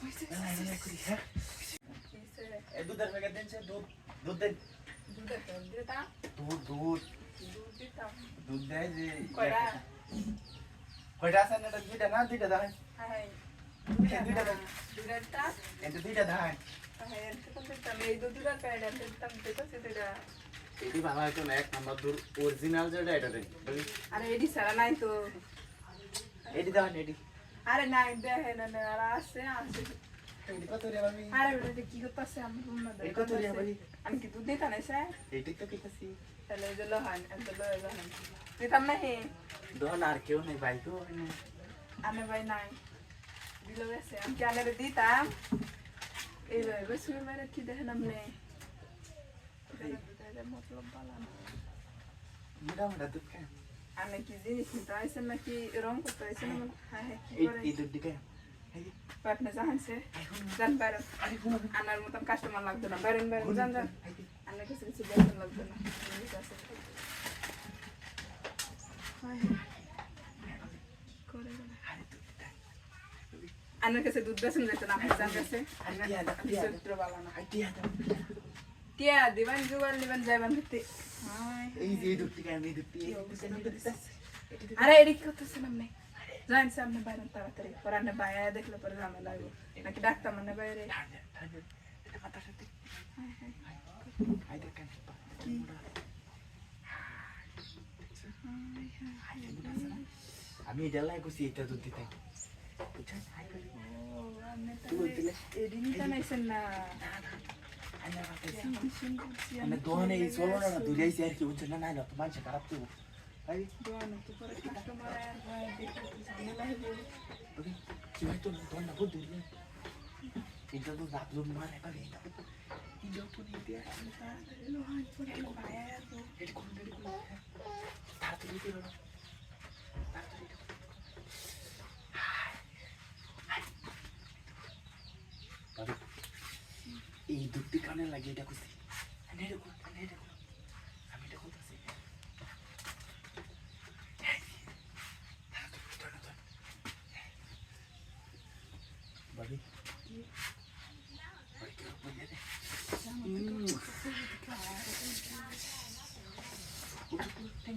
মেলা করি হ্যাঁ এই দুধের প্যাকেট দেন দুধ দুধ দেন দুধের প্যাকেট দিতাম দুধ দুধ দুধ দিতাম দুধ দেয় যে কয়টা কয়টা আছে না দুইটা না দুইটা দাও হ্যাঁ দুইটা দাও দুধেরটা এটা দুইটা দাও হ্যাঁ এরকম দিতাম এই দুধের প্যাকেট দিতাম দিতেছি দুইটা এটি ভালো হতো না এক নাম্বার দুধ অরিজিনাল যেটা এটা দেন বলি আরে এডি সারা নাই তো এটি দাও এটি আরে নাই দেখে না আর আছে আছে এটি কত রে বাবি আরে বেটা কি করতেছে আমি রুম না এটি কত রে বাবি আমি কি দুধ দিতাম না স্যার এটি তো কিতাছি তাহলে এই যে লোহান এত লোহান দিতাম না হে দোন আর কেউ নেই ভাই তো আনে ভাই নাই দিল গেছে আমি কি আনে দিতাম এই ভাই বসে মেরে কি দেখেন আপনি মতলব বালান মোটা মোটা দুধ খায় আমি কি জিনিস নিতে আইছেন নাকি রং করতে আইছেন হ্যাঁ হ্যাঁ এই দুধ দিকে আপনি জানছে জান বাইরেন আনার মতন কাস্টমার লাগতো না বাইরেন বাইরেন জান জান আনার কাছে কিছু বেতন লাগতো না আনার কাছে দুধ বেসন যেত না আপনার জান কাছে চরিত্র ভালো না টিয়া দিবেন জুগাল নিবেন যাইবেন ভিত্তি এই যে দুধ দিকে আমি দুধ দিয়ে আরে এডি কি করতেছেন আপনি জানেন সামনে বাইরে তাড়াতাড়ি পরানে বাইরে দেখলে পরে ঝামেলা লাগবে নাকি ডাক্তার মানে বাইরে আমি এটা লাই করছি এটা দুধ দিতে দোকানে চলো না দুইটাইছি আর কি বুঝছেন না নাই না তো মানুষ খারাপ তো কি ভাই তো দোকান না বুঝলি এটা তো রাত লোক মারে পাবে এই দুধটি কানে লাগে এটা খুশি আমি এটা করতেছি বাবি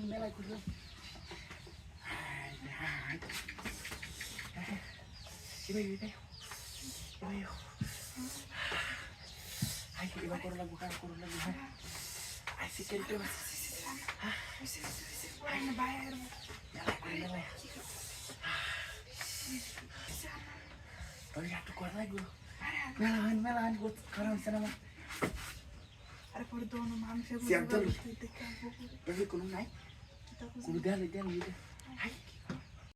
মেলা করলাম এবার করো লাগবো কাজ করো লাগবো হ্যাঁ আইসি কেটে একটু করা লাগবো মেলাহান খারাপ হচ্ছে না আরে পরে দোনো মানুষের কোনো নাই কোনো দেয়ালে